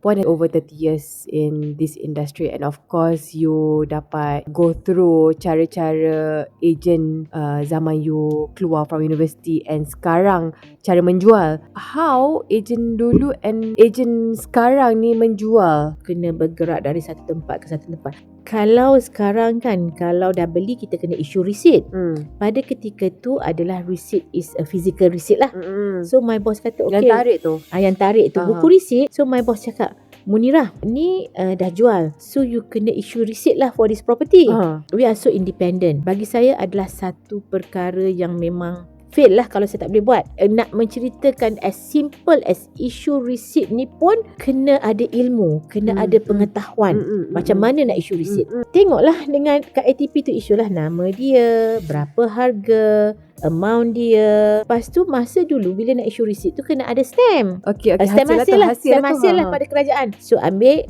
Puan over 30 years in this industry, and of course you dapat go through cara-cara agent zaman you keluar from university and sekarang cara menjual. How agent dulu and agent sekarang ni menjual? Kena bergerak dari satu tempat ke satu tempat. Kalau sekarang kan, kalau dah beli kita kena issue receipt. Pada ketika tu adalah receipt is a physical receipt lah. So my boss kata okay. Yang tarik tu? Yang tarik tu buku receipt. So my boss cakap, Munirah, ni dah jual. So you kena issue receipt lah for this property. We are so independent. Bagi saya adalah satu perkara yang memang fail lah kalau saya tak boleh buat. Nak menceritakan as simple as issue receipt ni pun kena ada ilmu, kena ada pengetahuan macam mana nak issue receipt. Tengoklah dengan kat ATP tu, issue lah nama dia, berapa harga, amount dia. Lepas tu masa dulu bila nak issue receipt tu kena ada stamp. Okay, Stamp hasil lah pada kerajaan. So ambil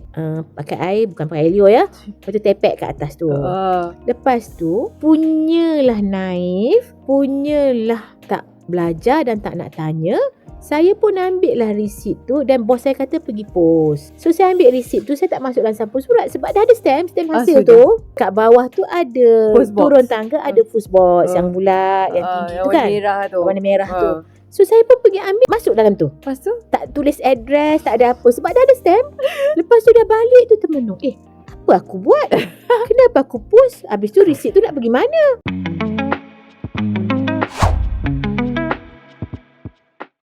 pakai air, bukan pakai air liur ya. Lepas tu tepek kat atas tu. Lepas tu punyalah naif, punyalah tak belajar dan tak nak tanya. Saya pun ambil lah receipt tu dan bos saya kata pergi post. So saya ambil receipt tu, saya tak masuk dalam sampul surat sebab dah ada stamp hasil tu. Kat bawah tu ada turun tangga, ada post box yang bulat, yang tinggi tu kan, warna merah tu. So saya pun pergi ambil, masuk dalam tu. Lepas tu tak tulis address, tak ada apa sebab dah ada stamp. Lepas tu dah balik tu termenung, apa aku buat? Kenapa aku post? Habis tu receipt tu nak pergi mana?